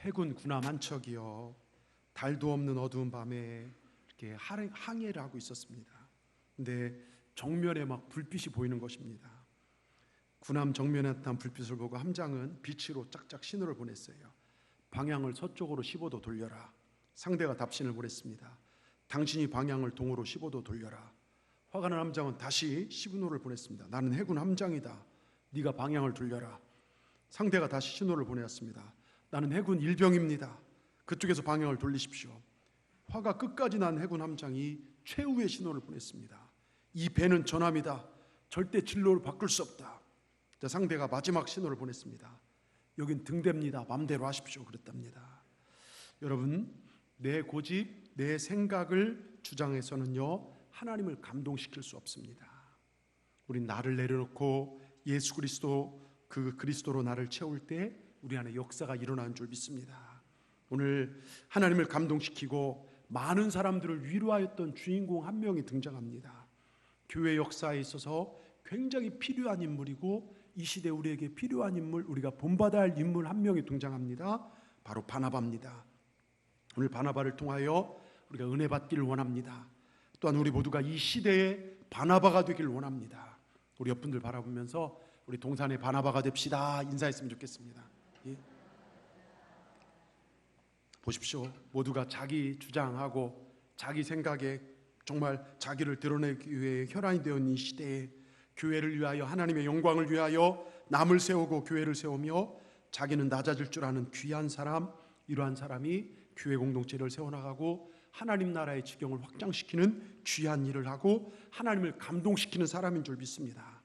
해군 군함 한 척이요, 달도 없는 어두운 밤에 이렇게 항해를 하고 있었습니다. 근데 정면에 막 불빛이 보이는 것입니다. 군함 정면에 나타난 불빛을 보고 함장은 빛으로 짝짝 신호를 보냈어요. 방향을 서쪽으로 15도 돌려라. 상대가 답신을 보냈습니다. 당신이 방향을 동으로 15도 돌려라. 화가 난 함장은 다시 신호를 보냈습니다. 나는 해군 함장이다. 네가 방향을 돌려라. 상대가 다시 신호를 보내었습니다. 나는 해군 일병입니다. 그쪽에서 방향을 돌리십시오. 화가 끝까지 난 해군 함장이 최후의 신호를 보냈습니다. 이 배는 전함이다. 절대 진로를 바꿀 수 없다. 상대가 마지막 신호를 보냈습니다. 여긴 등대입니다. 마음대로 하십시오. 그랬답니다. 여러분, 내 고집, 내 생각을 주장해서는요, 하나님을 감동시킬 수 없습니다. 우린 나를 내려놓고 예수 그리스도, 그 그리스도로 나를 채울 때 우리 안에 역사가 일어나는 줄 믿습니다. 오늘 하나님을 감동시키고 많은 사람들을 위로하였던 주인공 한 명이 등장합니다. 교회 역사에 있어서 굉장히 필요한 인물이고 이 시대 우리에게 필요한 인물, 우리가 본받아야 할 인물 한 명이 등장합니다. 바로 바나바입니다. 오늘 바나바를 통하여 우리가 은혜 받기를 원합니다. 또한 우리 모두가 이 시대의 바나바가 되기를 원합니다. 우리 옆분들 바라보면서 우리 동산의 바나바가 됩시다 인사했으면 좋겠습니다. 예? 보십시오. 모두가 자기 주장하고 자기 생각에 정말 자기를 드러내기 위해 혈안이 되어 있는 이 시대에 교회를 위하여, 하나님의 영광을 위하여 남을 세우고 교회를 세우며 자기는 낮아질 줄 아는 귀한 사람, 이러한 사람이 교회 공동체를 세워나가고 하나님 나라의 지경을 확장시키는 귀한 일을 하고 하나님을 감동시키는 사람인 줄 믿습니다.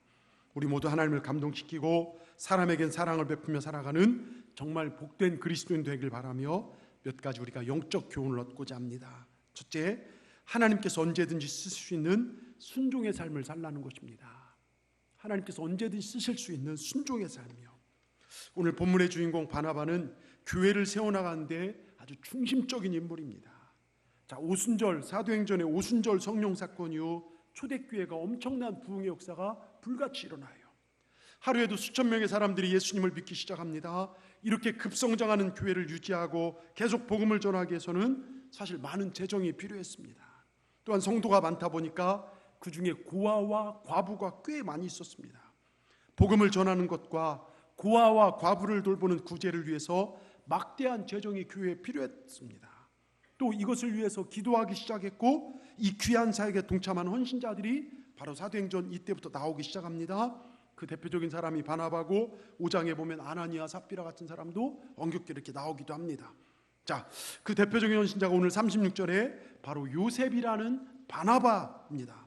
우리 모두 하나님을 감동시키고 사람에겐 사랑을 베푸며 살아가는 정말 복된 그리스도인 되길 바라며 몇 가지 우리가 영적 교훈을 얻고자 합니다. 첫째, 하나님께서 언제든지 쓰실 수 있는 순종의 삶을 살라는 것입니다. 하나님께서 언제든지 쓰실 수 있는 순종의 삶이요. 오늘 본문의 주인공 바나바는 교회를 세워나가는데 아주 중심적인 인물입니다. 자, 오순절, 사도행전의 오순절 성령 사건 이후 초대교회가 엄청난 부흥의 역사가 불같이 일어나요. 하루에도 수천 명의 사람들이 예수님을 믿기 시작합니다. 이렇게 급성장하는 교회를 유지하고 계속 복음을 전하기 위해서는 사실 많은 재정이 필요했습니다. 또한 성도가 많다 보니까 그 중에 고아와 과부가 꽤 많이 있었습니다. 복음을 전하는 것과 고아와 과부를 돌보는 구제를 위해서 막대한 재정이 교회에 필요했습니다. 또 이것을 위해서 기도하기 시작했고 이 귀한 사역에 동참한 헌신자들이 바로 사도행전 이때부터 나오기 시작합니다. 그 대표적인 사람이 바나바고 5장에 보면 아나니아, 삽비라 같은 사람도 언급게 이렇게 나오기도 합니다. 자, 그 대표적인 헌신자가 오늘 36절에 바로 요셉이라는 바나바입니다.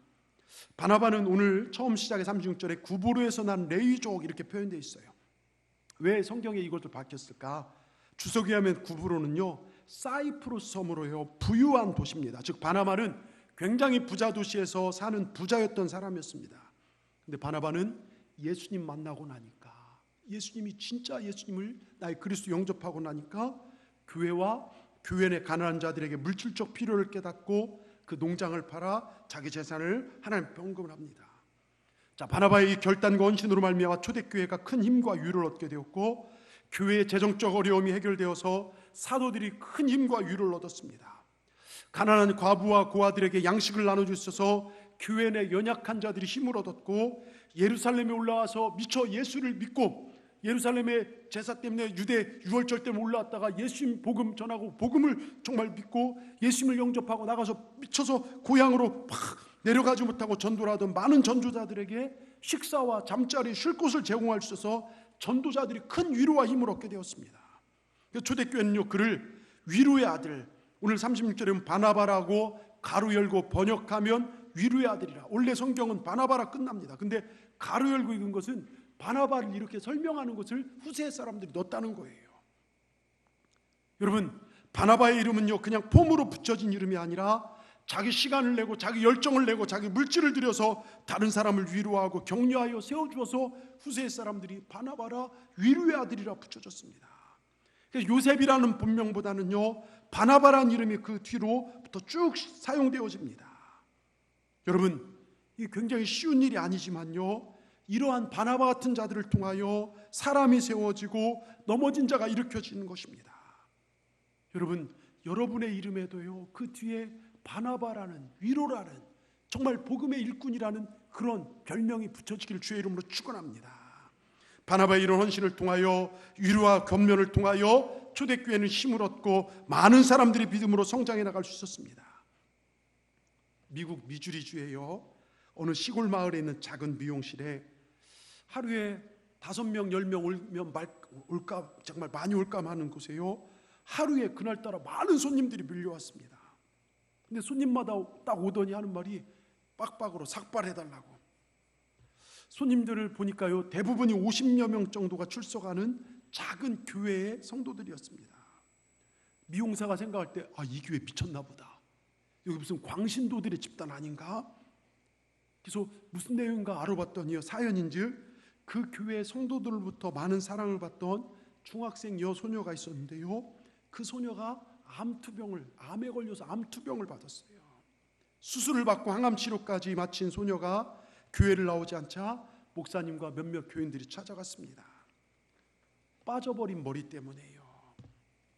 바나바는 오늘 처음 시작의 36절에 구브로에서 난 레위족 이렇게 표현되어 있어요. 왜 성경에 이것을 밝혔을까? 주석에 하면 구브로는요, 사이프루스 섬으로요 부유한 도시입니다. 즉 바나바는 굉장히 부자 도시에서 사는 부자였던 사람이었습니다. 근데 바나바는 예수님 만나고 나니까, 예수님이 진짜 예수님을 나의 그리스도 영접하고 나니까 교회와 교회 내 가난한 자들에게 물질적 필요를 깨닫고 그 농장을 팔아 자기 재산을 하나님께 헌금을 합니다. 자, 바나바의 이 결단과 헌신으로 말미암아 초대교회가 큰 힘과 위로를 얻게 되었고 교회의 재정적 어려움이 해결되어서 사도들이 큰 힘과 위로를 얻었습니다. 가난한 과부와 고아들에게 양식을 나눠주셔서 교회 내 연약한 자들이 힘을 얻었고 예루살렘에 올라와서 미처 예수를 믿고 예루살렘의 제사 때문에 유대 유월절 때문에 올라왔다가 예수님 복음 전하고 복음을 정말 믿고 예수님을 영접하고 나가서 미쳐서 고향으로 팍 내려가지 못하고 전도를 하던 많은 전도자들에게 식사와 잠자리, 쉴 곳을 제공할 수 있어서 전도자들이 큰 위로와 힘을 얻게 되었습니다. 초대교회는요 그를 위로의 아들, 오늘 36절에 바나바라고 가로 열고 번역하면 위로의 아들이라. 원래 성경은 바나바라 끝납니다. 근데 가로 열고 읽은 것은 바나바를 이렇게 설명하는 것을 후세 사람들이 넣었다는 거예요. 여러분, 바나바의 이름은요 그냥 폼으로 붙여진 이름이 아니라 자기 시간을 내고 자기 열정을 내고 자기 물질을 들여서 다른 사람을 위로하고 격려하여 세워주어서 후세 사람들이 바나바라 위로의 아들이라 붙여졌습니다. 그래서 요셉이라는 본명보다는요 바나바라는 이름이 그 뒤로부터 쭉 사용되어집니다. 여러분, 이게 굉장히 쉬운 일이 아니지만요 이러한 바나바 같은 자들을 통하여 사람이 세워지고 넘어진 자가 일으켜지는 것입니다. 여러분, 여러분의 이름에도요, 그 뒤에 바나바라는, 위로라는, 정말 복음의 일꾼이라는 그런 별명이 붙여지기를 주의 이름으로 축원합니다. 바나바의 이런 헌신을 통하여, 위로와 격려를 통하여 초대교회는 힘을 얻고 많은 사람들이 믿음으로 성장해 나갈 수 있었습니다. 미국 미주리주에요, 어느 시골 마을에 있는 작은 미용실에 하루에 5명, 10명 오면 올까, 정말 많이 올까 하는 곳에요, 하루에 그날따라 많은 손님들이 밀려왔습니다. 근데 손님마다 딱 오더니 하는 말이 빡빡으로 삭발해달라고. 손님들을 보니까요, 대부분이 50여 명 정도가 출석하는 작은 교회의 성도들이었습니다. 미용사가 생각할 때, 이 교회 미쳤나 보다. 여기 무슨 광신도들의 집단 아닌가? 그래서 무슨 내용인가 알아봤더니요, 사연인즉 그 교회 성도들로부터 많은 사랑을 받던 중학생 여소녀가 있었는데요, 그 소녀가 암에 걸려서 암투병을 받았어요. 수술을 받고 항암 치료까지 마친 소녀가 교회를 나오지 않자 목사님과 몇몇 교인들이 찾아갔습니다. 빠져버린 머리 때문에요,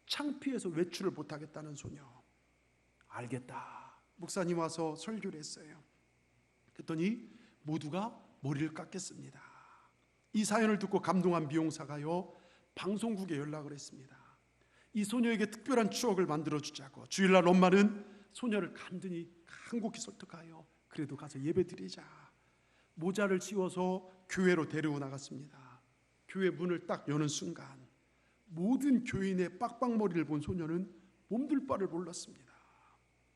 창피해서 외출을 못하겠다는 소녀. 알겠다, 목사님 와서 설교를 했어요. 그랬더니 모두가 머리를 깎겠습니다. 이 사연을 듣고 감동한 미용사가요, 방송국에 연락을 했습니다. 이 소녀에게 특별한 추억을 만들어주자고. 주일날 엄마는 소녀를 간든히 간곡히 설득하여 그래도 가서 예배드리자. 모자를 씌워서 교회로 데리고 나갔습니다. 교회 문을 딱 여는 순간 모든 교인의 빡빡머리를 본 소녀는 몸둘 바를 몰랐습니다.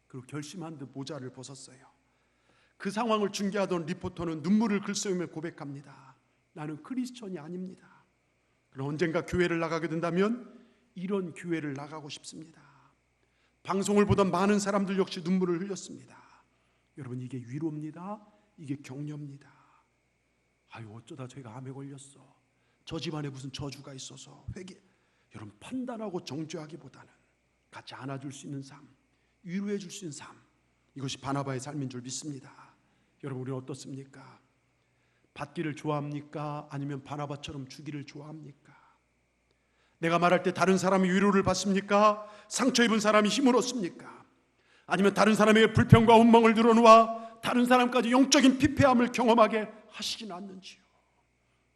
그리고 결심한 듯 모자를 벗었어요. 그 상황을 중계하던 리포터는 눈물을 글썽이며 고백합니다. 나는 크리스천이 아닙니다. 그러나 언젠가 교회를 나가게 된다면 이런 교회를 나가고 싶습니다. 방송을 보던 많은 사람들 역시 눈물을 흘렸습니다. 여러분, 이게 위로입니다. 이게 격려입니다. 어쩌다 제가 암에 걸렸어, 저 집안에 무슨 저주가 있어서 회개. 여러분, 판단하고 정죄하기보다는 같이 안아줄 수 있는 삶, 위로해 줄 수 있는 삶, 이것이 바나바의 삶인 줄 믿습니다. 여러분, 우리는 어떻습니까? 받기를 좋아합니까? 아니면 바나바처럼 주기를 좋아합니까? 내가 말할 때 다른 사람이 위로를 받습니까? 상처 입은 사람이 힘을 얻습니까? 아니면 다른 사람에게 불평과 원망을 늘어놓아 다른 사람까지 영적인 피폐함을 경험하게 하시지는 않는지요?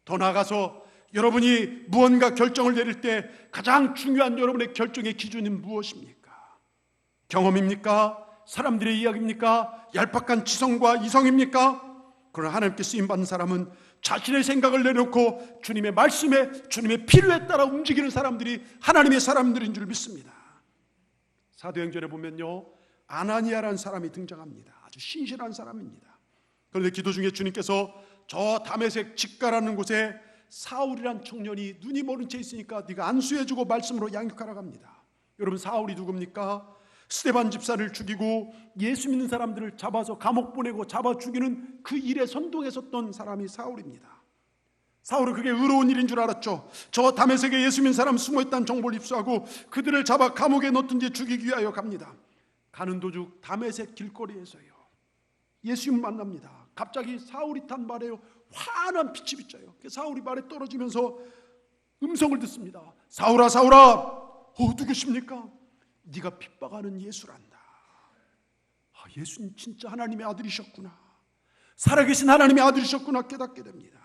더 나아가서 여러분이 무언가 결정을 내릴 때 가장 중요한 여러분의 결정의 기준은 무엇입니까? 경험입니까? 사람들의 이야기입니까? 얄팍한 지성과 이성입니까? 그러나 하나님께 쓰임받는 사람은 자신의 생각을 내놓고 주님의 말씀에, 주님의 필요에 따라 움직이는 사람들이 하나님의 사람들인 줄 믿습니다. 사도행전에 보면요, 아나니아라는 사람이 등장합니다. 아주 신실한 사람입니다. 그런데 기도 중에 주님께서 저 다메섹 직가라는 곳에 사울이란 청년이 눈이 모른 채 있으니까 네가 안수해주고 말씀으로 양육하라고 합니다. 여러분, 사울이 누굽니까? 스데반 집사를 죽이고 예수 믿는 사람들을 잡아서 감옥 보내고 잡아 죽이는 그 일에 선동에 섰던 사람이 사울입니다. 사울은 그게 의로운 일인 줄 알았죠. 저 다메섹에 예수 믿는 사람 숨어있다는 정보를 입수하고 그들을 잡아 감옥에 넣든지 죽이기 위하여 갑니다. 가는 도중 다메섹 길거리에서요, 예수님 만납니다. 갑자기 사울이 탄 말에요, 환한 빛이 비쳐요. 사울이 말에 떨어지면서 음성을 듣습니다. 사울아, 사울아, 누구십니까? 네가 핍박하는 예수란다. 예수님 진짜 하나님의 아들이셨구나, 살아계신 하나님의 아들이셨구나 깨닫게 됩니다.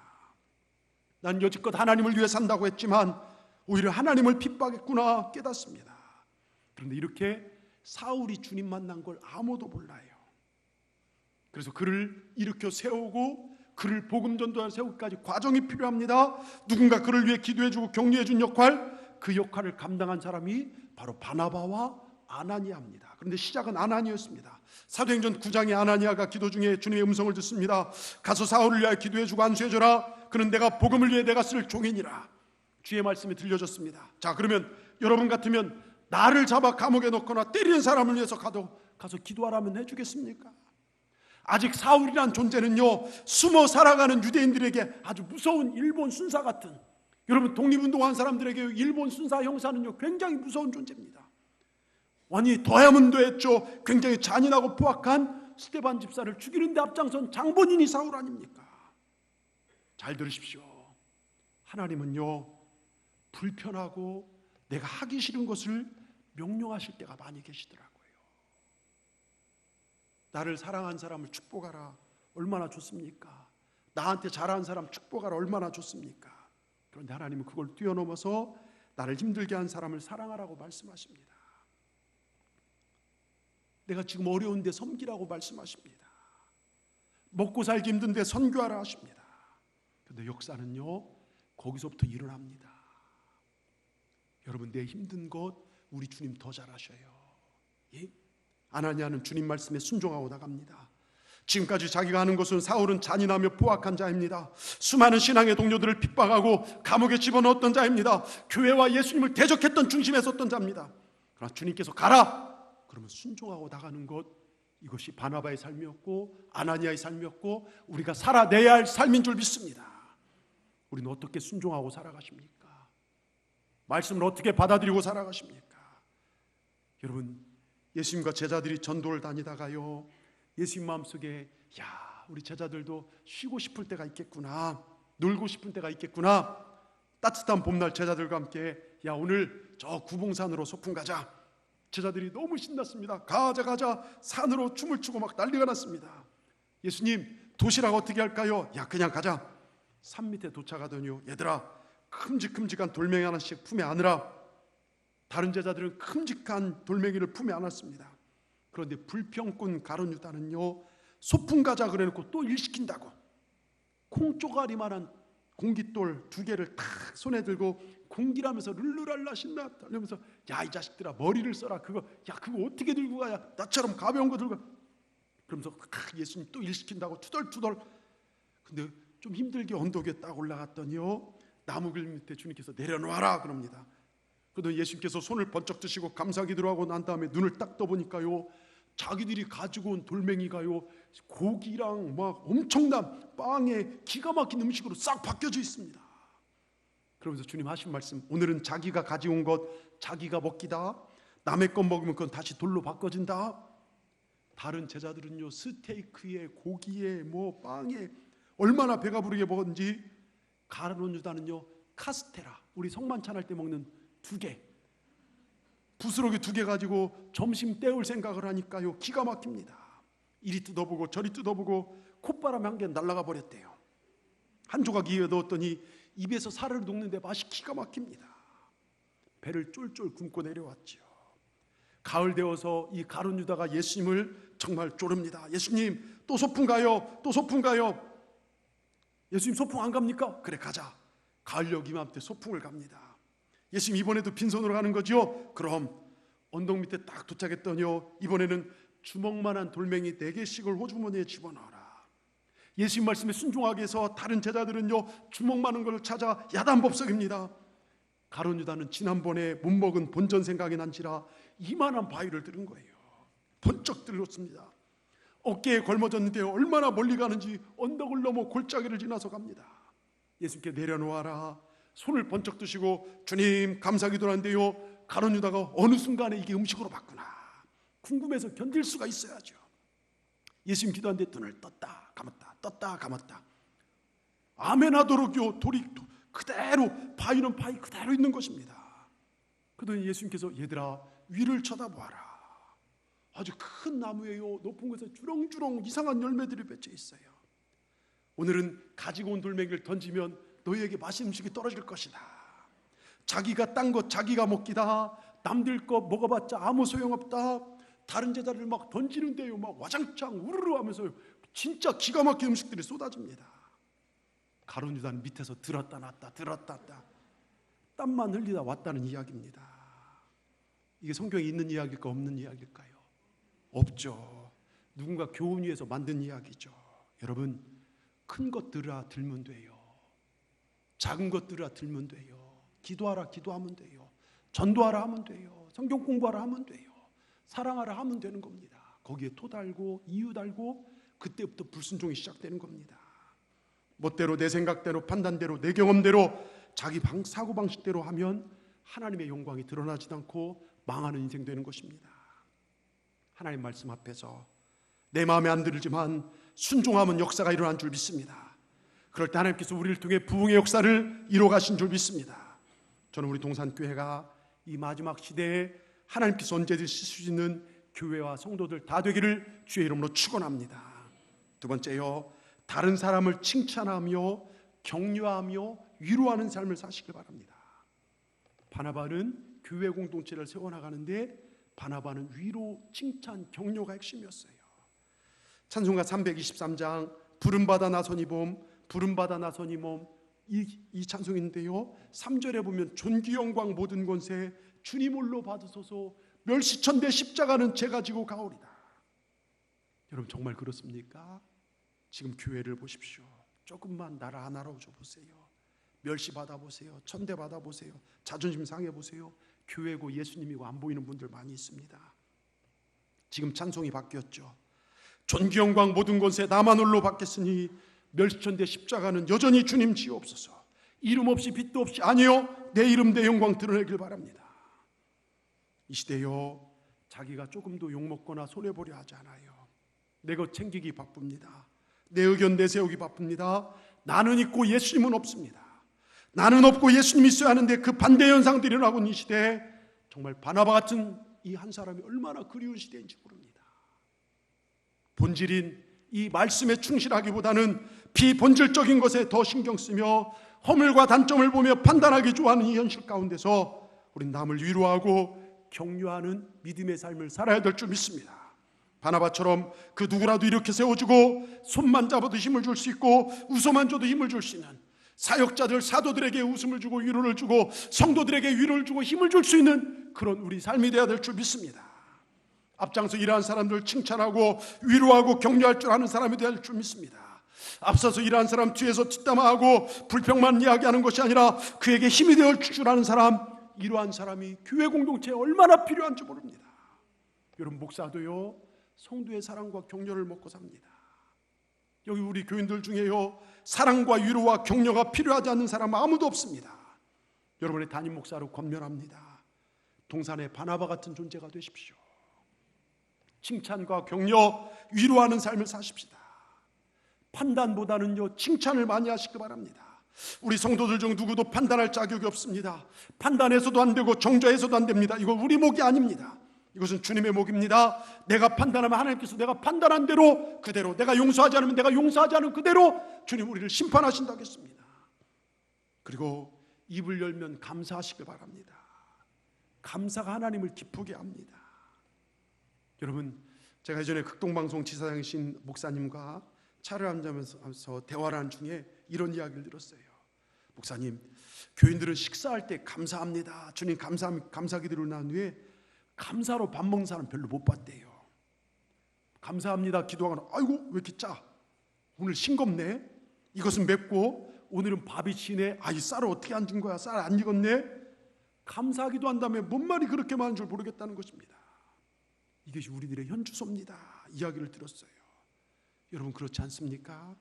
난 여지껏 하나님을 위해 산다고 했지만 오히려 하나님을 핍박했구나 깨닫습니다. 그런데 이렇게 사울이 주님 만난 걸 아무도 몰라요. 그래서 그를 일으켜 세우고 그를 복음 전도하는 세우기까지 과정이 필요합니다. 누군가 그를 위해 기도해주고 격려해준 역할, 그 역할을 감당한 사람이 바로 바나바와 아나니아입니다. 그런데 시작은 아나니아였습니다. 사도행전 9장에 아나니아가 기도 중에 주님의 음성을 듣습니다. 가서 사울을 위하여 기도해주고 안수해줘라. 그는 내가 복음을 위해 내가 쓸 종이니라. 주의 말씀이 들려졌습니다. 자, 그러면 여러분 같으면 나를 잡아 감옥에 넣거나 때리는 사람을 위해서 가서 기도하라면 해주겠습니까? 아직 사울이란 존재는요, 숨어 살아가는 유대인들에게 아주 무서운 일본 순사 같은, 여러분 독립운동한 사람들에게 일본 순사 형사는요 굉장히 무서운 존재입니다. 아니 다이아몬드했죠. 굉장히 잔인하고 포악한 스데반 집사를 죽이는 데 앞장선 장본인이 사울 아닙니까? 잘 들으십시오. 하나님은요 불편하고 내가 하기 싫은 것을 명령하실 때가 많이 계시더라고요. 나를 사랑한 사람을 축복하라. 얼마나 좋습니까? 나한테 잘한 사람 축복하라. 얼마나 좋습니까? 그런데 하나님은 그걸 뛰어넘어서 나를 힘들게 한 사람을 사랑하라고 말씀하십니다. 내가 지금 어려운데 섬기라고 말씀하십니다. 먹고 살기 힘든데 선교하라 하십니다. 그런데 역사는요, 거기서부터 일어납니다. 여러분, 내 힘든 것 우리 주님 더 잘하셔요. 예? 아나니아는 주님 말씀에 순종하고 나갑니다. 지금까지 자기가 하는 것은 사울은 잔인하며 포악한 자입니다. 수많은 신앙의 동료들을 핍박하고 감옥에 집어넣었던 자입니다. 교회와 예수님을 대적했던 중심에 섰던 자입니다. 그러나 주님께서 가라! 그러면 순종하고 나가는 것, 이것이 바나바의 삶이었고 아나니아의 삶이었고 우리가 살아내야 할 삶인 줄 믿습니다. 우리는 어떻게 순종하고 살아가십니까? 말씀을 어떻게 받아들이고 살아가십니까? 여러분, 예수님과 제자들이 전도를 다니다가요, 예수님 마음속에 우리 제자들도 쉬고 싶을 때가 있겠구나, 놀고 싶은 때가 있겠구나. 따뜻한 봄날 제자들과 함께 오늘 저 구봉산으로 소풍 가자. 제자들이 너무 신났습니다. 가자 산으로 춤을 추고 막 난리가 났습니다. 예수님, 도시락 어떻게 할까요? 그냥 가자. 산 밑에 도착하더니요, 얘들아, 큼직큼직한 돌멩이 하나씩 품에 안으라. 다른 제자들은 큼직한 돌멩이를 품에 안았습니다. 그런데 불평꾼 가룟 유다는요, 소풍 가자 그래놓고 또 일 시킨다고 콩조가리만한 공깃돌 2개를 탁 손에 들고 공기라면서 룰루랄라 신나 달려면서 이 자식들아, 머리를 써라. 그거 어떻게 들고 가야, 나처럼 가벼운 거 들고 가. 그러면서 예수님 또 일 시킨다고 투덜투덜. 근데 좀 힘들게 언덕 위에 딱 올라갔더니요, 나무 글 밑에 주님께서 내려놓아라 그럽니다. 그러더니 예수님께서 손을 번쩍 드시고 감사기도를 하고 난 다음에 눈을 딱 떠보니까요, 자기들이 가지고 온 돌멩이가요, 고기랑 막 엄청난 빵에 기가 막힌 음식으로 싹 바뀌어져 있습니다. 그러면서 주님 하신 말씀, 오늘은 자기가 가지고 온 것 자기가 먹기다. 남의 것 먹으면 그건 다시 돌로 바꿔진다. 다른 제자들은요, 스테이크에 고기에 빵에 얼마나 배가 부르게 먹었는지, 가룟 유다는요, 카스테라, 우리 성만찬할 때 먹는 2개, 부스러기 2개 가지고 점심 때울 생각을 하니까요, 기가 막힙니다. 이리 뜯어보고 저리 뜯어보고 콧바람 한 개 날아가 버렸대요. 한 조각 입에 넣었더니 입에서 살을 녹는데 맛이 기가 막힙니다. 배를 쫄쫄 굶고 내려왔죠. 가을 되어서 이 가룟 유다가 예수님을 정말 조릅니다. 예수님, 또 소풍 가요. 또 소풍 가요. 예수님, 소풍 안 갑니까? 그래, 가자. 가을녘 이맘때 소풍을 갑니다. 예수님, 이번에도 빈손으로 가는 거죠? 그럼 언덕 밑에 딱 도착했더니요, 이번에는 주먹만한 돌멩이 4개씩을 호주머니에 집어넣어라. 예수님 말씀에 순종하기 위해서 다른 제자들은요, 주먹 많은 걸 찾아 야단법석입니다. 가룟 유다는 지난번에 못 먹은 본전 생각이 난지라 이만한 바위를 들은 거예요. 번쩍 들었습니다. 어깨에 걸머졌는데 얼마나 멀리 가는지 언덕을 넘어 골짜기를 지나서 갑니다. 예수님께 내려놓아라. 손을 번쩍 드시고 주님 감사기도하는데요, 가룟 유다가 어느 순간에 이게 음식으로 바꾸나 궁금해서 견딜 수가 있어야죠. 예수님 기도하는데 눈을 떴다 감았다 떴다 감았다. 아멘 하도록요, 돌이 그대로, 바위는 바위 그대로 있는 것입니다. 그러더니 예수님께서 얘들아, 위를 쳐다보아라. 아주 큰 나무예요. 높은 곳에 주렁주렁 이상한 열매들이 맺혀 있어요. 오늘은 가지고 온 돌멩이를 던지면 너희에게 맛있는 음식이 떨어질 것이다. 자기가 딴 것 자기가 먹기다. 남들 거 먹어봤자 아무 소용없다. 다른 제자를 막 던지는데요, 막 와장창 우르르 하면서 진짜 기가 막힌 음식들이 쏟아집니다. 가룟 유다는 밑에서 들었다 놨다 들었다 놨다 땀만 흘리다 왔다는 이야기입니다. 이게 성경에 있는 이야기일까 없는 이야기일까요? 없죠. 누군가 교훈 위에서 만든 이야기죠. 여러분, 큰 것들아 들면 돼요. 작은 것들아 들면 돼요. 기도하라 기도하면 돼요. 전도하라 하면 돼요. 성경 공부하라 하면 돼요. 사랑하라 하면 되는 겁니다. 거기에 토 달고 이유 달고 그때부터 불순종이 시작되는 겁니다. 멋대로 내 생각대로 판단대로 내 경험대로 자기 사고방식대로 하면 하나님의 영광이 드러나지 않고 망하는 인생 되는 것입니다. 하나님 말씀 앞에서 내 마음에 안 들지만 순종하면 역사가 일어난 줄 믿습니다. 그럴 때 하나님께서 우리를 통해 부흥의 역사를 이루어 가신 줄 믿습니다. 저는 우리 동산교회가 이 마지막 시대에 하나님께서 언제든지 쓰시는 교회와 성도들 다 되기를 주의 이름으로 축원합니다. 두 번째요, 다른 사람을 칭찬하며 격려하며 위로하는 삶을 사시길 바랍니다. 바나바는 교회 공동체를 세워나가는데 바나바는 위로, 칭찬, 격려가 핵심이었어요. 찬송가 323장 부름받아 나선이 봄, 부름받아 나선이 몸, 이 찬송인데요, 3절에 보면 존귀 영광 모든 권세 주님 홀로 받으소서, 멸시천대 십자가는 제가 지고 가오리다. 여러분 정말 그렇습니까? 지금 교회를 보십시오. 조금만 나라 하나로 줘보세요. 멸시 받아보세요. 천대 받아보세요. 자존심 상해보세요. 교회고 예수님이고 안 보이는 분들 많이 있습니다. 지금 찬송이 바뀌었죠. 존귀 영광 모든 권세 나만 홀로 받겠으니 멸시천대 십자가는 여전히 주님 지옵소서. 이름 없이 빛도 없이 아니요 내 이름 내 영광 드러내길 바랍니다. 이 시대요, 자기가 조금도 욕먹거나 손해보려 하지 않아요. 내 것 챙기기 바쁩니다. 내 의견 내세우기 바쁩니다. 나는 있고 예수님은 없습니다. 나는 없고 예수님이 있어야 하는데 그 반대 현상들이 일어나고 있는 이 시대에 정말 바나바 같은 이 한 사람이 얼마나 그리운 시대인지 모릅니다. 본질인 이 말씀에 충실하기보다는 비본질적인 것에 더 신경 쓰며 허물과 단점을 보며 판단하기 좋아하는 이 현실 가운데서 우린 남을 위로하고 격려하는 믿음의 삶을 살아야 될 줄 믿습니다. 바나바처럼 그 누구라도 이렇게 세워주고 손만 잡아도 힘을 줄 수 있고 웃어만 줘도 힘을 줄 수 있는 사역자들, 사도들에게 웃음을 주고 위로를 주고 성도들에게 위로를 주고 힘을 줄 수 있는 그런 우리 삶이 되어야 될 줄 믿습니다. 앞장서 일하는 사람들 칭찬하고 위로하고 격려할 줄 아는 사람이 되어야 될 줄 믿습니다. 앞서서 일하는 사람 뒤에서 뒷담화하고 불평만 이야기하는 것이 아니라 그에게 힘이 되어 줄 아는 사람, 이러한 사람이 교회 공동체에 얼마나 필요한지 모릅니다. 여러분 목사도요, 성도의 사랑과 격려를 먹고 삽니다. 여기 우리 교인들 중에요, 사랑과 위로와 격려가 필요하지 않는 사람 아무도 없습니다. 여러분의 담임 목사로 권면합니다. 동산의 바나바 같은 존재가 되십시오. 칭찬과 격려, 위로하는 삶을 사십시다. 판단보다는요, 칭찬을 많이 하시기 바랍니다. 우리 성도들 중 누구도 판단할 자격이 없습니다. 판단해서도 안 되고 정죄해서도 안 됩니다. 이거 우리 목이 아닙니다. 이것은 주님의 목입니다. 내가 판단하면 하나님께서 내가 판단한 대로 그대로, 내가 용서하지 않으면 내가 용서하지 않은 그대로 주님 우리를 심판하신다고 했습니다. 그리고 입을 열면 감사하시길 바랍니다. 감사가 하나님을 기쁘게 합니다. 여러분, 제가 예전에 극동방송 지사장이신 목사님과 차를 한잔하면서 대화를 하는 중에 이런 이야기를 들었어요. 목사님, 교인들은 식사할 때 감사합니다, 주님 감사기도를 난 후에 감사로 밥 먹는 사람 별로 못 봤대요. 감사합니다 기도하거나 아이고 왜 이렇게 짜, 오늘 싱겁네, 이것은 맵고 오늘은 밥이 시네, 이 쌀을 어떻게 안 준 거야, 쌀 안 익었네. 감사하기도 한 다음에 뭔 말이 그렇게 많은 줄 모르겠다는 것입니다. 이것이 우리들의 현주소입니다. 이야기를 들었어요. 여러분 그렇지 않습니까?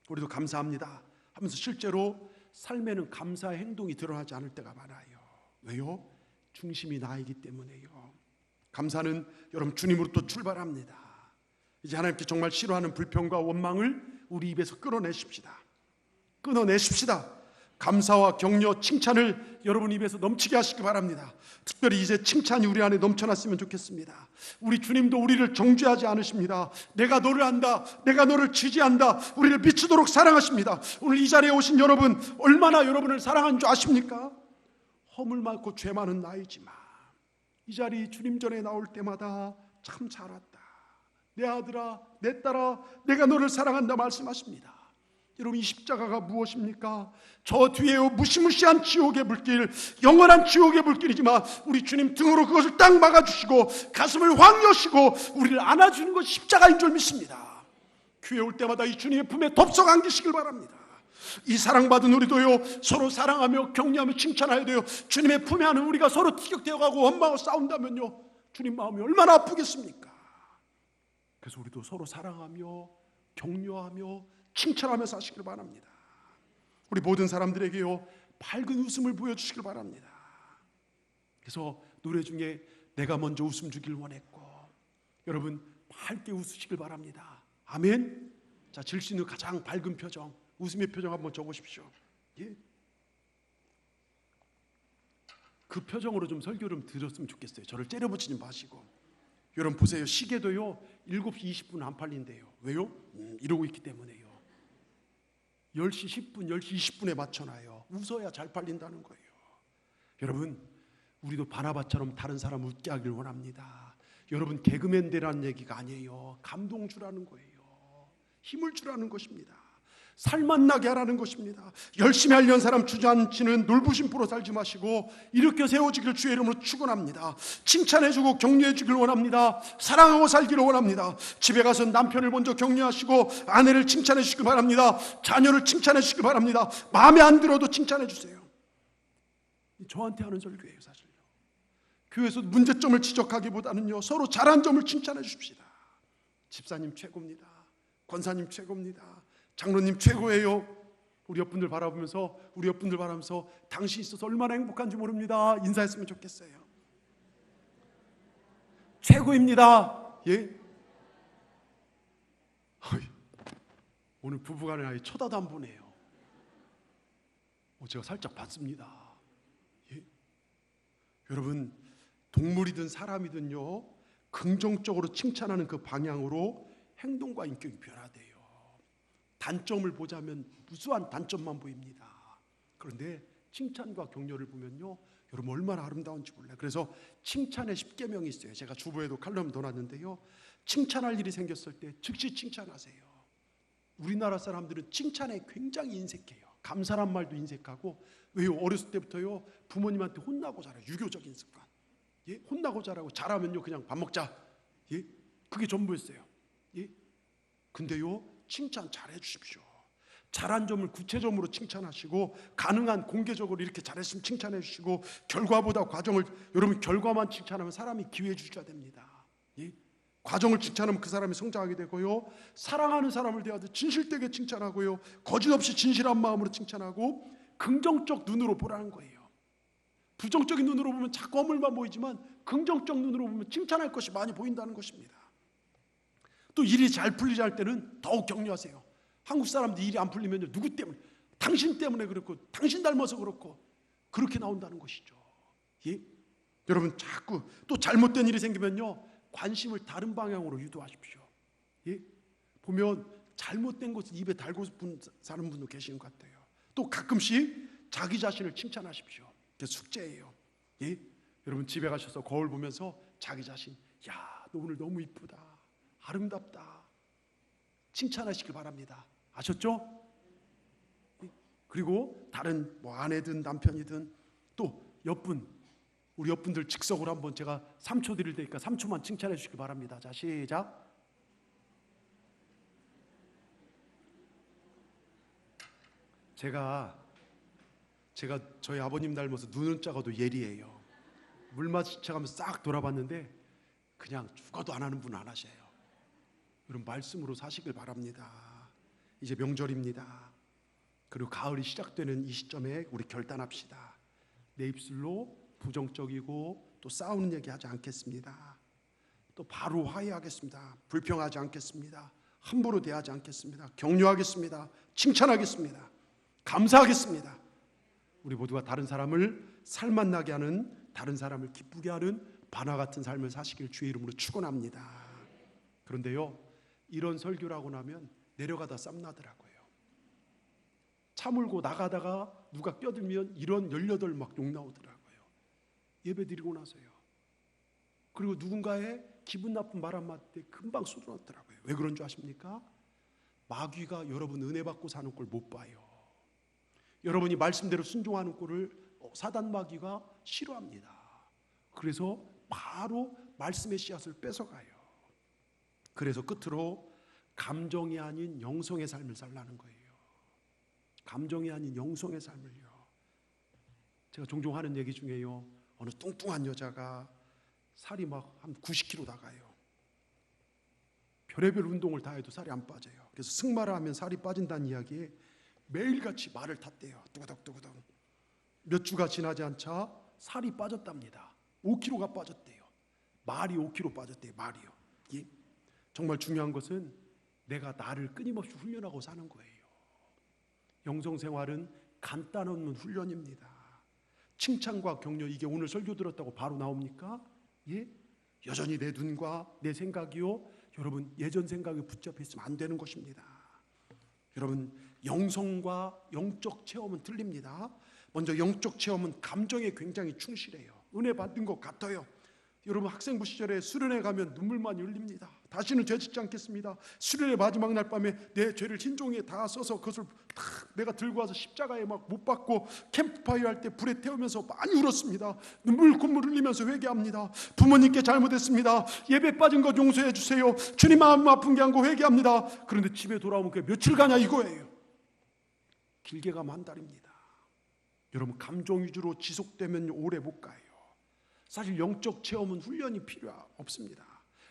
우리도 감사합니다 하면서 실제로 삶에는 감사의 행동이 드러나지 않을 때가 많아요. 왜요? 중심이 나이기 때문에요. 감사는 여러분 주님으로부터 출발합니다. 이제 하나님께 정말 싫어하는 불평과 원망을 우리 입에서 끊어내십시다. 감사와 격려, 칭찬을 여러분 입에서 넘치게 하시기 바랍니다. 특별히 이제 칭찬이 우리 안에 넘쳐났으면 좋겠습니다. 우리 주님도 우리를 정죄하지 않으십니다. 내가 너를 안다, 내가 너를 지지한다, 우리를 미치도록 사랑하십니다. 오늘 이 자리에 오신 여러분, 얼마나 여러분을 사랑한 줄 아십니까? 허물 많고 죄 많은 나이지만 이 자리 주님 전에 나올 때마다 참 잘 왔다, 내 아들아, 내 딸아, 내가 너를 사랑한다 말씀하십니다. 여러분 이 십자가가 무엇입니까? 저 뒤에요 무시무시한 지옥의 물길, 영원한 지옥의 물길이지만 우리 주님 등으로 그것을 딱 막아주시고 가슴을 확 여시고 우리를 안아주는 것이 십자가인 줄 믿습니다. 교회 올 때마다 이 주님의 품에 덥석 안기시길 바랍니다. 이 사랑받은 우리도요 서로 사랑하며 격려하며 칭찬해야 돼요. 주님의 품에 안은 우리가 서로 티격태격하고 원망하고 싸운다면요, 주님 마음이 얼마나 아프겠습니까? 그래서 우리도 서로 사랑하며 격려하며 칭찬하며 사시길 바랍니다. 우리 모든 사람들에게요 밝은 웃음을 보여주시길 바랍니다. 그래서 노래 중에 내가 먼저 웃음 주길 원했고, 여러분 밝게 웃으시길 바랍니다. 아멘. 자, 질 수 있는 가장 밝은 표정, 웃음의 표정 한번 줘보십시오. 예. 그 표정으로 좀 설교를 좀 들었으면 좋겠어요. 저를 째려보지지 마시고. 여러분 보세요. 시계도요 7시 20분 안 팔린대요. 왜요? 이러고 있기 때문에요. 10시 10분, 10시 20분에 맞춰놔요. 웃어야 잘 팔린다는 거예요. 여러분, 우리도 바나바처럼 다른 사람 웃게 하길 원합니다. 여러분, 개그맨 되라는 얘기가 아니에요. 감동 주라는 거예요. 힘을 주라는 것입니다. 살맛나게 하라는 것입니다. 열심히 하려는 사람 주저앉히는 놀부심부로 살지 마시고 일으켜 세워지기를 주의 이름으로 축원합니다. 칭찬해주고 격려해주길 원합니다. 사랑하고 살기를 원합니다. 집에 가서 남편을 먼저 격려하시고 아내를 칭찬해주시길 바랍니다. 자녀를 칭찬해주시길 바랍니다. 마음에 안 들어도 칭찬해주세요. 저한테 하는 설교예요. 사실요. 교회에서 문제점을 지적하기보다는요, 서로 잘한 점을 칭찬해 주십시다. 집사님 최고입니다. 권사님 최고입니다. 장로님 최고예요. 우리 옆분들 바라보면서 당신 있어서 얼마나 행복한지 모릅니다. 인사했으면 좋겠어요. 최고입니다. 예? 오늘 부부간에 아예 쳐다도 안 보네요. 제가 살짝 봤습니다. 예? 여러분, 동물이든 사람이든요, 긍정적으로 칭찬하는 그 방향으로 행동과 인격이 변화돼요. 단점을 보자면 무수한 단점만 보입니다. 그런데 칭찬과 격려를 보면요, 여러분 얼마나 아름다운지 몰라요. 그래서 칭찬의 10계명이 있어요. 제가 주보에도 칼럼 넣어놨는데요, 칭찬할 일이 생겼을 때 즉시 칭찬하세요. 우리나라 사람들은 칭찬에 굉장히 인색해요. 감사란 말도 인색하고. 왜요? 어렸을 때부터요 부모님한테 혼나고 자라요. 유교적인 습관. 예? 혼나고 자라고, 잘하면요 그냥 밥 먹자. 예? 그게 전부였어요. 예? 근데요, 칭찬 잘해 주십시오. 잘한 점을 구체적으로 칭찬하시고, 가능한 공개적으로 이렇게 잘했으면 칭찬해 주시고, 결과보다 과정을, 여러분 결과만 칭찬하면 사람이 기회주의가 됩니다. 예? 과정을 칭찬하면 그 사람이 성장하게 되고요, 사랑하는 사람을 대하듯 진실되게 칭찬하고요, 거짓없이 진실한 마음으로 칭찬하고, 긍정적 눈으로 보라는 거예요. 부정적인 눈으로 보면 자꾸 허물만 보이지만 긍정적 눈으로 보면 칭찬할 것이 많이 보인다는 것입니다. 또 일이 잘 풀리지 할 때는 더욱 격려하세요. 한국 사람들 일이 안 풀리면 누구 때문에? 당신 때문에 그렇고, 당신 닮아서 그렇고, 그렇게 나온다는 것이죠. 예? 여러분, 자꾸 또 잘못된 일이 생기면요, 관심을 다른 방향으로 유도하십시오. 예? 보면 잘못된 것을 입에 달고 사는 분도 계시는 것 같아요. 또 가끔씩 자기 자신을 칭찬하십시오. 그게 숙제예요. 예? 여러분 집에 가셔서 거울 보면서 자기 자신, 야, 너 오늘 너무 이쁘다, 아름답다, 칭찬하시길 바랍니다. 아셨죠? 예? 그리고 다른 아내든 남편이든 또 옆분, 우리 옆분들 즉석으로 한번 제가 3초 드릴 테니까 3초만 칭찬해 주시기 바랍니다. 자, 시작. 제가 저희 아버님 닮아서 눈은 작아도 예리해요. 물 마시쳐가면서 싹 돌아봤는데 그냥 죽어도 안 하는 분은 안 하셔요. 여러분, 말씀으로 사시길 바랍니다. 이제 명절입니다. 그리고 가을이 시작되는 이 시점에 우리 결단합시다. 내 입술로 부정적이고 또 싸우는 얘기 하지 않겠습니다. 또 바로 화해하겠습니다. 불평하지 않겠습니다. 함부로 대하지 않겠습니다. 격려하겠습니다. 칭찬하겠습니다. 감사하겠습니다. 우리 모두가 다른 사람을 살맛나게 하는, 다른 사람을 기쁘게 하는 바나 같은 삶을 사시길 주의 이름으로 축원합니다. 그런데요, 이런 설교를 하고 나면 내려가다 쌈나더라고요. 차 몰고 나가다가 누가 껴들면 이런 18 막 욕 나오더라고요. 예배 드리고 나서요. 그리고 누군가의 기분 나쁜 말 한마디 금방 쏟아놨더라고요. 왜 그런 줄 아십니까? 마귀가 여러분 은혜 받고 사는 꼴 못 봐요. 여러분이 말씀대로 순종하는 꼴을 사단 마귀가 싫어합니다. 그래서 바로 말씀의 씨앗을 뺏어가요. 그래서 끝으로 감정이 아닌 영성의 삶을 살라는 거예요. 감정이 아닌 영성의 삶을요. 제가 종종 하는 얘기 중에요, 어느 뚱뚱한 여자가 살이 막 한 90kg 나가요. 별의별 운동을 다 해도 살이 안 빠져요. 그래서 승마를 하면 살이 빠진다는 이야기에 매일같이 말을 탔대요. 뚜구덕뚜구덕. 몇 주가 지나지 않자 살이 빠졌답니다. 5kg가 빠졌대요. 말이 5kg 빠졌대요. 말이요. 예? 정말 중요한 것은 내가 나를 끊임없이 훈련하고 사는 거예요. 영성생활은 간단 없는 훈련입니다. 칭찬과 격려, 이게 오늘 설교 들었다고 바로 나옵니까? 예? 여전히 내 눈과 내 생각이요, 여러분 예전 생각에 붙잡혀 있으면 안 되는 것입니다. 여러분, 영성과 영적 체험은 틀립니다. 먼저 영적 체험은 감정에 굉장히 충실해요. 은혜 받은 것 같아요. 여러분, 학생부 시절에 수련회 가면 눈물만 흘립니다. 다시는 죄 짓지 않겠습니다. 수련회 마지막 날 밤에 내 죄를 흰 종이에 다 써서 그것을 탁 내가 들고 와서 십자가에 막 못 박고 캠프파이어 할 때 불에 태우면서 많이 울었습니다. 콧물 흘리면서 회개합니다. 부모님께 잘못했습니다. 예배 빠진 것 용서해 주세요. 주님 마음 아픈 게 한 거 회개합니다. 그런데 집에 돌아오면 그게 며칠 가냐 이거예요. 길게 가면 한 달입니다. 여러분, 감정 위주로 지속되면 오래 못 가요. 사실 영적 체험은 훈련이 필요 없습니다.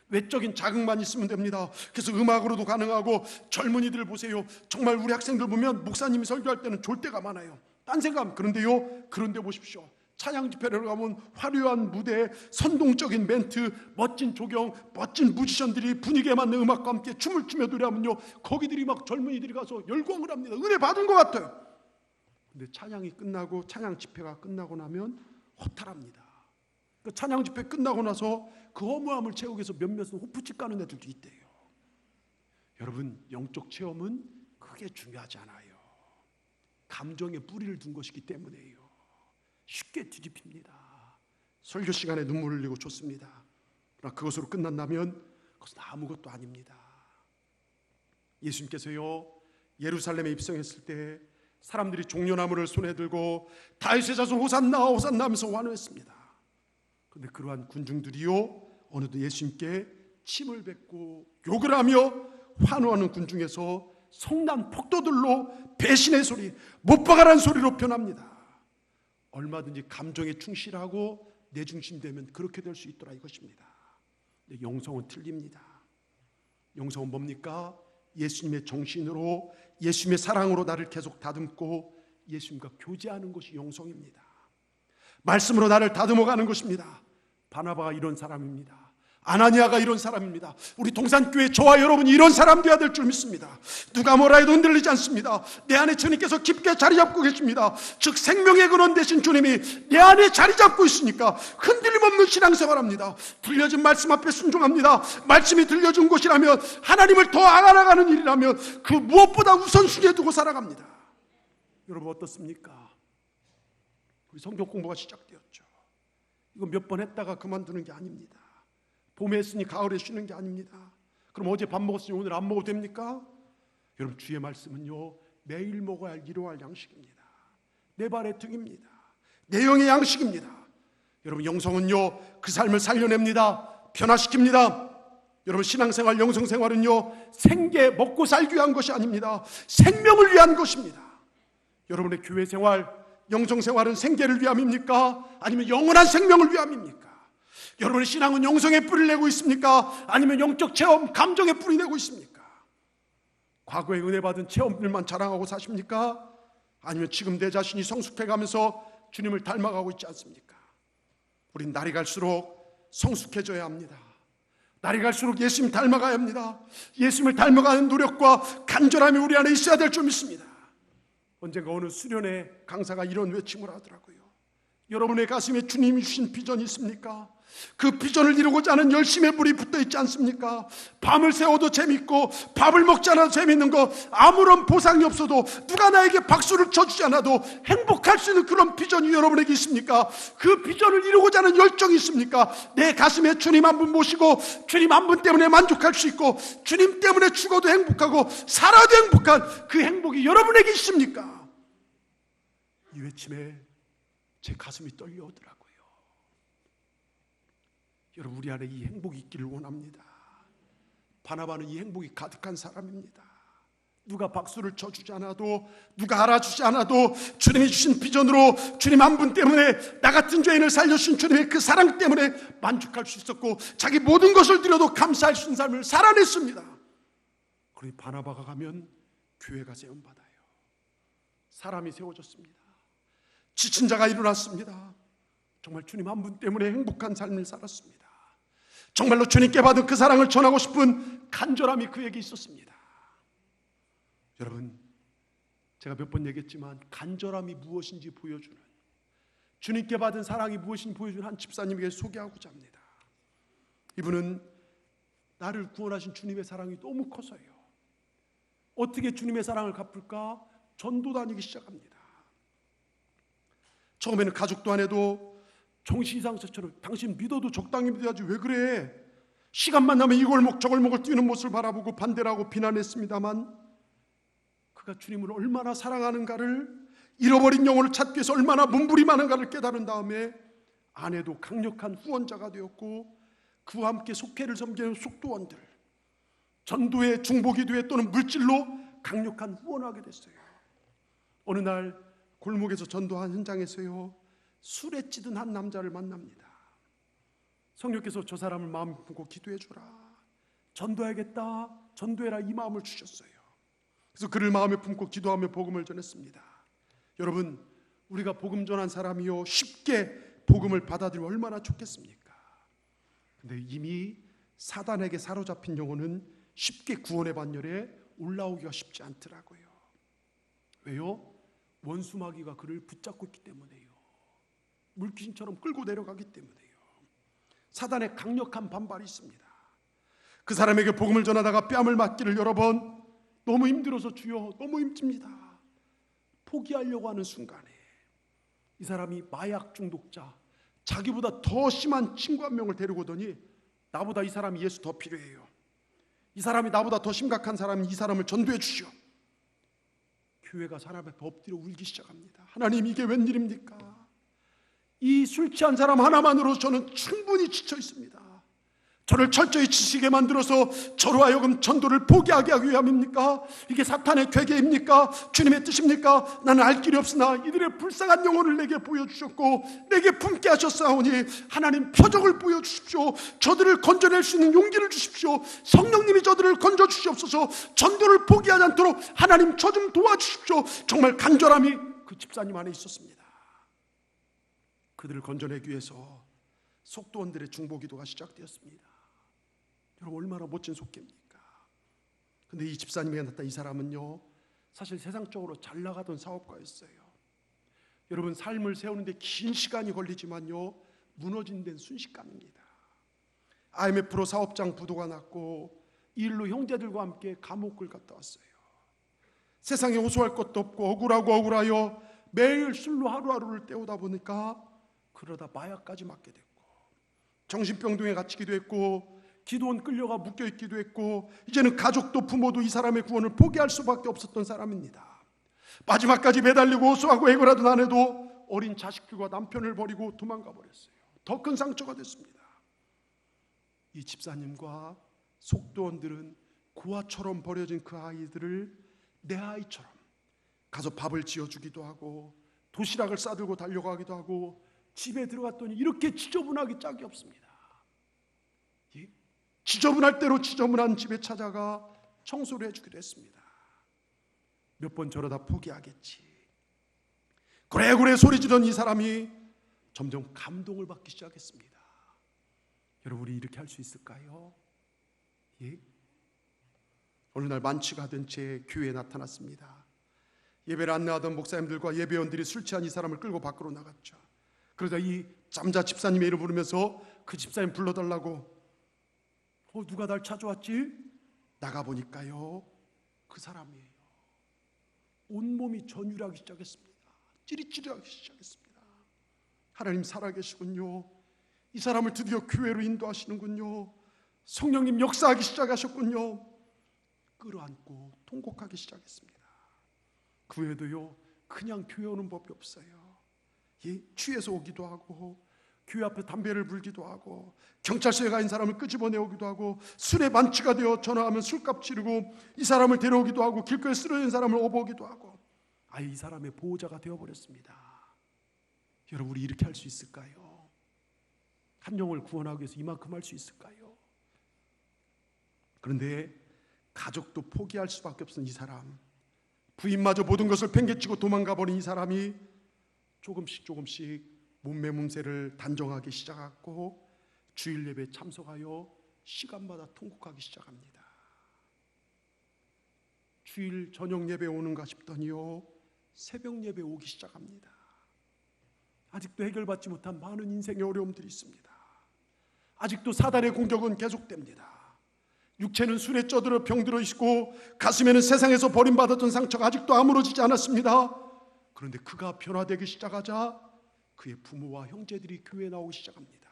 외적인 자극만 있으면 됩니다. 그래서 음악으로도 가능하고, 젊은이들 보세요. 정말 우리 학생들 보면 목사님이 설교할 때는 졸 때가 많아요. 딴 생각. 그런데 보십시오. 찬양 집회를 가면 화려한 무대, 선동적인 멘트, 멋진 조경, 멋진 뮤지션들이 분위기에 맞는 음악과 함께 춤을 추며 노래하면요, 거기들이 막 젊은이들이 가서 열광을 합니다. 은혜 받은 것 같아요. 근데 찬양이 끝나고, 찬양 집회가 끝나고 나면 허탈합니다. 그 찬양 집회 끝나고 나서 그 허무함을 채우기 위해서 몇몇은 호프집 가는 애들도 있대요. 여러분, 영적 체험은 크게 중요하지 않아요. 감정에 뿌리를 둔 것이기 때문에요. 쉽게 뒤집힙니다. 설교 시간에 눈물 흘리고 좋습니다. 그러나 그것으로 끝난다면 그것은 아무것도 아닙니다. 예수님께서요, 예루살렘에 입성했을 때 사람들이 종려나무를 손에 들고 다윗의 자손 호산나 호산나 하면서 환호했습니다. 그런데 그러한 군중들이요, 어느덧 예수님께 침을 뱉고 욕을 하며 환호하는 군중에서 성난 폭도들로 배신의 소리, 못 박아라는 소리로 변합니다. 얼마든지 감정에 충실하고 내 중심되면 그렇게 될 수 있더라 이것입니다. 근데 영성은 틀립니다. 영성은 뭡니까? 예수님의 정신으로, 예수님의 사랑으로 나를 계속 다듬고 예수님과 교제하는 것이 영성입니다. 말씀으로 나를 다듬어가는 것입니다. 바나바가 이런 사람입니다. 아나니아가 이런 사람입니다. 우리 동산교회 저와 여러분이 이런 사람 되어야 될 줄 믿습니다. 누가 뭐라 해도 흔들리지 않습니다. 내 안에 주님께서 깊게 자리 잡고 계십니다. 즉 생명의 근원 되신 주님이 내 안에 자리 잡고 있으니까 흔들림 없는 신앙생활합니다. 들려진 말씀 앞에 순종합니다. 말씀이 들려준 것이라면, 하나님을 더 알아가는 일이라면 그 무엇보다 우선순위에 두고 살아갑니다. 여러분 어떻습니까? 우리 성경 공부가 시작되었죠. 이거 몇 번 했다가 그만두는 게 아닙니다. 봄에 했으니 가을에 쉬는 게 아닙니다. 그럼 어제 밥 먹었으니 오늘 안 먹어도 됩니까? 여러분, 주의 말씀은요, 매일 먹어야 할 일용할 양식입니다. 내 발의 등입니다. 내 영의 양식입니다. 여러분, 영성은요, 그 삶을 살려냅니다. 변화시킵니다. 여러분, 신앙생활, 영성생활은요, 생계, 먹고 살기 위한 것이 아닙니다. 생명을 위한 것입니다. 여러분의 교회생활, 영성생활은 생계를 위함입니까? 아니면 영원한 생명을 위함입니까? 여러분의 신앙은 영성에 뿌리를 내고 있습니까? 아니면 영적 체험, 감정에 뿌리 내고 있습니까? 과거에 은혜 받은 체험들만 자랑하고 사십니까? 아니면 지금 내 자신이 성숙해가면서 주님을 닮아가고 있지 않습니까? 우린 날이 갈수록 성숙해져야 합니다. 날이 갈수록 예수님 닮아가야 합니다. 예수님을 닮아가는 노력과 간절함이 우리 안에 있어야 될 줄 믿습니다. 언젠가 어느 수련회 강사가 이런 외침을 하더라고요. 여러분의 가슴에 주님이 주신 비전이 있습니까? 그 비전을 이루고자 하는 열심의 불이 붙어 있지 않습니까? 밤을 새워도 재밌고 밥을 먹지 않아도 재밌는 거, 아무런 보상이 없어도 누가 나에게 박수를 쳐주지 않아도 행복할 수 있는 그런 비전이 여러분에게 있습니까? 그 비전을 이루고자 하는 열정이 있습니까? 내 가슴에 주님 한 분 모시고 주님 한 분 때문에 만족할 수 있고 주님 때문에 죽어도 행복하고 살아도 행복한 그 행복이 여러분에게 있습니까? 이 외침에 제 가슴이 떨려오더라고요. 여러분, 우리 안에 이 행복이 있기를 원합니다. 바나바는 이 행복이 가득한 사람입니다. 누가 박수를 쳐주지 않아도, 누가 알아주지 않아도 주님이 주신 비전으로 주님 한 분 때문에, 나 같은 죄인을 살려주신 주님의 그 사랑 때문에 만족할 수 있었고 자기 모든 것을 드려도 감사할 수 있는 삶을 살아냈습니다. 그러니 바나바가 가면 교회가 세움받아요. 사람이 세워졌습니다. 지친 자가 일어났습니다. 정말 주님 한 분 때문에 행복한 삶을 살았습니다. 정말로 주님께 받은 그 사랑을 전하고 싶은 간절함이 그에게 있었습니다. 여러분, 제가 몇 번 얘기했지만 간절함이 무엇인지 보여주는, 주님께 받은 사랑이 무엇인지 보여준 한 집사님에게 소개하고자 합니다. 이분은 나를 구원하신 주님의 사랑이 너무 커서요, 어떻게 주님의 사랑을 갚을까 전도 다니기 시작합니다. 처음에는 가족도 안 해도 종시상처처럼 당신 믿어도 적당히 믿어야지 왜 그래, 시간만 나면 이 골목 저 골목을 뛰는 모습을 바라보고 반대를 하고 비난했습니다만, 그가 주님을 얼마나 사랑하는가를, 잃어버린 영혼을 찾기 위해서 얼마나 몸부림하는가를 깨달은 다음에 아내도 강력한 후원자가 되었고, 그와 함께 속회를 섬기는 속도원들, 전도회, 중보기도회 또는 물질로 강력한 후원하게 됐어요. 어느 날 골목에서 전도한 현장에서요, 술에 찌든 한 남자를 만납니다. 성령께서 저 사람을 마음 품고 기도해 주라, 전도해야겠다, 전도해라, 이 마음을 주셨어요. 그래서 그를 마음에 품고 기도하며 복음을 전했습니다. 여러분, 우리가 복음 전한 사람이요, 쉽게 복음을 받아들이면 얼마나 좋겠습니까? 근데 이미 사단에게 사로잡힌 영혼은 쉽게 구원의 반열에 올라오기가 쉽지 않더라고요. 왜요? 원수 마귀가 그를 붙잡고 있기 때문에요. 물귀신처럼 끌고 내려가기 때문에요. 사단의 강력한 반발이 있습니다. 그 사람에게 복음을 전하다가 뺨을 맞기를 여러 번, 너무 힘들어서 주여 너무 힘듭니다, 포기하려고 하는 순간에 이 사람이 마약 중독자, 자기보다 더 심한 친구 한 명을 데리고 오더니, 나보다 이 사람이 예수 더 필요해요, 이 사람이 나보다 더 심각한 사람이 이 사람을 전도해 주시오. 교회가 사람 앞에 엎드려 울기 시작합니다. 하나님, 이게 웬일입니까? 이 술 취한 사람 하나만으로 저는 충분히 지쳐 있습니다. 저를 철저히 지치게 만들어서 저로 하여금 전도를 포기하게 하기 위함입니까? 이게 사탄의 괴계입니까? 주님의 뜻입니까? 나는 알 길이 없으나 이들의 불쌍한 영혼을 내게 보여주셨고 내게 품게 하셨사오니 하나님, 표적을 보여주십시오. 저들을 건져낼 수 있는 용기를 주십시오. 성령님이 저들을 건져주시옵소서. 전도를 포기하지 않도록 하나님, 저 좀 도와주십시오. 정말 간절함이 그 집사님 안에 있었습니다. 그들을 건져내기 위해서 속도원들의 중보기도가 시작되었습니다. 여러분, 얼마나 멋진 속계입니까? 근데 이 집사님에게 나타난 이 사람은요, 사실 세상적으로 잘 나가던 사업가였어요. 여러분, 삶을 세우는데 긴 시간이 걸리지만요, 무너진 데는 순식간입니다. IMF로 사업장 부도가 났고 이 일로 형제들과 함께 감옥을 갔다 왔어요. 세상에 호소할 것도 없고 억울하여 매일 술로 하루하루를 때우다 보니까 그러다 마약까지 맞게 됐고, 정신병동에 갇히기도 했고, 기도원 끌려가 묶여있기도 했고, 이제는 가족도 부모도 이 사람의 구원을 포기할 수밖에 없었던 사람입니다. 마지막까지 매달리고 호소하고 애걸하던 아내도 어린 자식들과 남편을 버리고 도망가 버렸어요. 더 큰 상처가 됐습니다. 이 집사님과 속도원들은 고아처럼 버려진 그 아이들을 내 아이처럼 가서 밥을 지어주기도 하고 도시락을 싸들고 달려가기도 하고, 집에 들어갔더니 이렇게 지저분하기 짝이 없습니다. 지저분할 대로 지저분한 집에 찾아가 청소를 해주기도 했습니다. 몇 번 저러다 포기하겠지. 고래고래 소리지던 이 사람이 점점 감동을 받기 시작했습니다. 여러분, 우리 이렇게 할 수 있을까요? 예? 어느 날 만취가 하던 채 교회에 나타났습니다. 예배를 안내하던 목사님들과 예배원들이 술 취한 이 사람을 끌고 밖으로 나갔죠. 그러자 이 잠자 집사님의 이름을 부르면서 그 집사님 불러달라고, 누가 날 찾아왔지? 나가보니까요, 그 사람이에요. 온몸이 전율하기 시작했습니다. 찌릿찌릿하기 시작했습니다. 하나님 살아계시군요. 이 사람을 드디어 교회로 인도하시는군요. 성령님 역사하기 시작하셨군요. 끌어안고 통곡하기 시작했습니다. 그 외에도요, 그냥 교회 오는 법이 없어요. 취해서 오기도 하고, 교회 앞에 담배를 불기도 하고, 경찰서에 가 있는 사람을 끄집어내오기도 하고, 술에 만취가 되어 전화하면 술값 치르고 이 사람을 데려오기도 하고, 길거리에 쓰러진 사람을 업어오기도 하고, 아예 이 사람의 보호자가 되어버렸습니다. 여러분, 우리 이렇게 할 수 있을까요? 한 영혼을 구원하기 위해서 이만큼 할 수 있을까요? 그런데 가족도 포기할 수밖에 없는 이 사람, 부인마저 모든 것을 팽개치고 도망가 버린 이 사람이 조금씩 몸매 몸새를 단정하기 시작하고 주일 예배에 참석하여 시간마다 통곡하기 시작합니다. 주일 저녁 예배 오는가 싶더니요, 새벽 예배 오기 시작합니다. 아직도 해결받지 못한 많은 인생의 어려움들이 있습니다. 아직도 사단의 공격은 계속됩니다. 육체는 술에 쪄들어 병들어 있고 가슴에는 세상에서 버림받았던 상처가 아직도 아물어지지 않았습니다. 그런데 그가 변화되기 시작하자 그의 부모와 형제들이 교회에 나오기 시작합니다.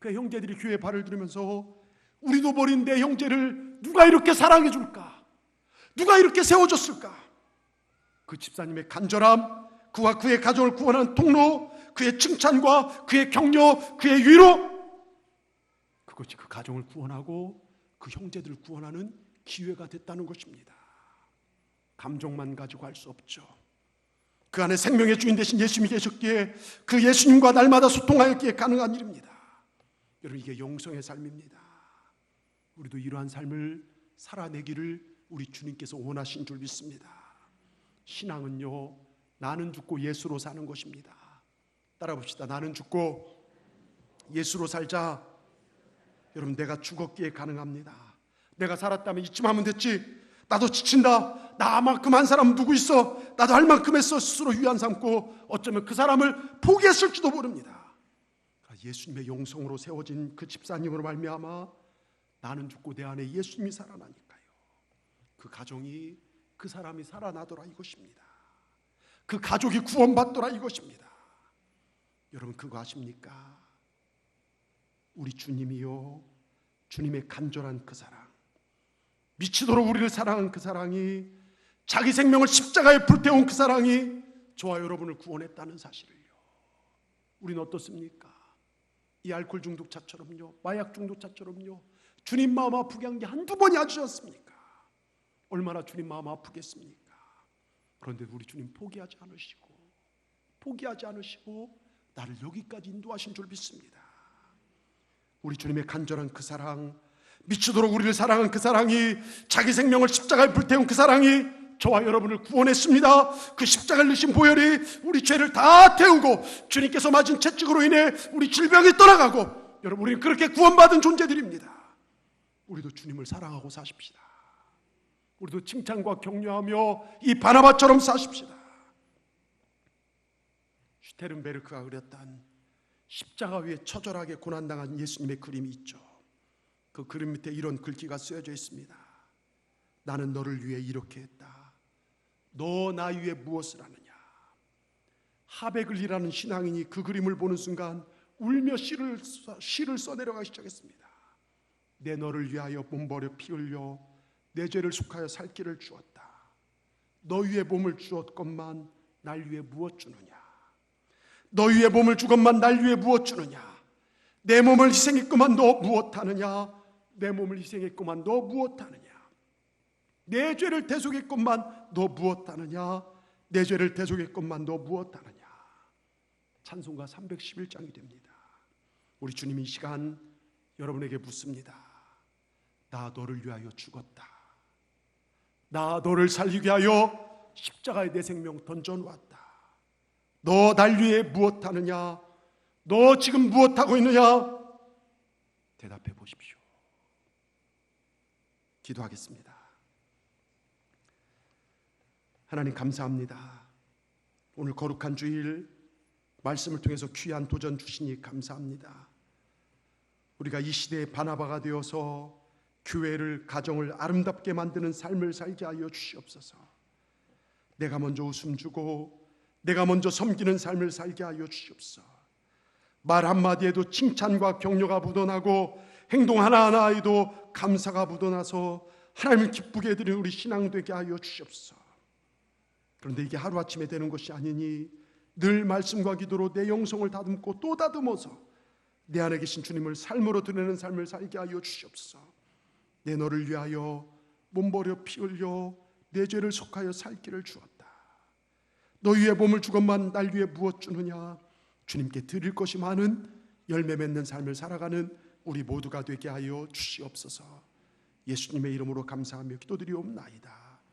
그의 형제들이 교회에 발을 들으면서 우리도 버린 내 형제를 누가 이렇게 사랑해 줄까? 누가 이렇게 세워줬을까? 그 집사님의 간절함, 그와 그의 가정을 구원하는 통로, 그의 칭찬과 그의 격려, 그의 위로, 그것이 그 가정을 구원하고 그 형제들을 구원하는 기회가 됐다는 것입니다. 감정만 가지고 할 수 없죠. 그 안에 생명의 주인 되신 예수님이 계셨기에 그 예수님과 날마다 소통하였기에 가능한 일입니다. 여러분, 이게 영성의 삶입니다. 우리도 이러한 삶을 살아내기를 우리 주님께서 원하신 줄 믿습니다. 신앙은요, 나는 죽고 예수로 사는 것입니다. 따라 봅시다. 나는 죽고 예수로 살자. 여러분, 내가 죽었기에 가능합니다. 내가 살았다면 이쯤 하면 됐지, 나도 지친다, 나만큼 한 사람 누구 있어, 나도 할 만큼 했어, 스스로 위안 삼고 어쩌면 그 사람을 포기했을지도 모릅니다. 예수님의 영성으로 세워진 그 집사님으로 말미암아 나는 죽고 내 안에 예수님이 살아나니까요, 그 가정이, 그 사람이 살아나더라 이것입니다. 그 가족이 구원받더라 이것입니다. 여러분, 그거 아십니까? 우리 주님이요, 주님의 간절한 그 사랑, 미치도록 우리를 사랑한 그 사랑이, 자기 생명을 십자가에 불태운 그 사랑이 저와 여러분을 구원했다는 사실을요, 우리는 어떻습니까? 이 알코올 중독자처럼요, 마약 중독자처럼요, 주님 마음 아프게 한 게 한두 번이 아니지 않습니까? 얼마나 주님 마음 아프겠습니까? 그런데 우리 주님 포기하지 않으시고 나를 여기까지 인도하신 줄 믿습니다. 우리 주님의 간절한 그 사랑, 미치도록 우리를 사랑한 그 사랑이, 자기 생명을 십자가에 불태운 그 사랑이 저와 여러분을 구원했습니다. 그 십자가를 지신 보혈이 우리 죄를 다 태우고 주님께서 맞은 채찍으로 인해 우리 질병이 떠나가고, 여러분, 우리는 그렇게 구원받은 존재들입니다. 우리도 주님을 사랑하고 사십시다. 우리도 칭찬과 격려하며 이 바나바처럼 사십시다. 슈테른베르크가 그렸던 십자가 위에 처절하게 고난당한 예수님의 그림이 있죠. 그 그림 밑에 이런 글귀가 쓰여져 있습니다. 나는 너를 위해 이렇게 했다. 너 나 위해 무엇을 하느냐. 하베글리라는 신앙인이 그 그림을 보는 순간 울며 시를 써내려가기 시작했습니다. 내 너를 위하여 몸버려 피 흘려 내 죄를 속하여 살 길을 주었다. 너 위에 몸을 주었건만 날 위해 무엇 주느냐. 너 위에 몸을 주건만 날 위해 무엇 주느냐. 내 몸을 희생했구만 너 무엇하느냐. 내 몸을 희생했구만 너 무엇하느냐. 내 죄를 대속했건만 너 무엇하느냐. 내 죄를 대속했건만 너 무엇하느냐. 찬송가 311장이 됩니다. 우리 주님이 이 시간 여러분에게 묻습니다. 나 너를 위하여 죽었다. 나 너를 살리기 위하여 십자가에 내 생명 던져놓았다. 너 날 위해 무엇하느냐. 너 지금 무엇하고 있느냐. 대답해 보십시오. 기도하겠습니다. 하나님, 감사합니다. 오늘 거룩한 주일 말씀을 통해서 귀한 도전 주시니 감사합니다. 우리가 이 시대의 바나바가 되어서 교회를, 가정을 아름답게 만드는 삶을 살게 하여 주시옵소서. 내가 먼저 웃음 주고 내가 먼저 섬기는 삶을 살게 하여 주시옵소서. 말 한마디에도 칭찬과 격려가 묻어나고 행동 하나하나에도 감사가 묻어나서 하나님을 기쁘게 해드리는 우리 신앙 되게 하여 주시옵소서. 그런데 이게 하루아침에 되는 것이 아니니 늘 말씀과 기도로 내 영성을 다듬고 또 다듬어서 내 안에 계신 주님을 삶으로 드러내는 삶을 살게 하여 주시옵소서. 내 너를 위하여 몸버려 피 흘려 내 죄를 속하여 살 길을 주었다. 너 위에 몸을 주건만 날 위해 무엇 주느냐. 주님께 드릴 것이 많은 열매 맺는 삶을 살아가는 우리 모두가 되게 하여 주시옵소서. 예수님의 이름으로 감사하며 기도드리옵나이다.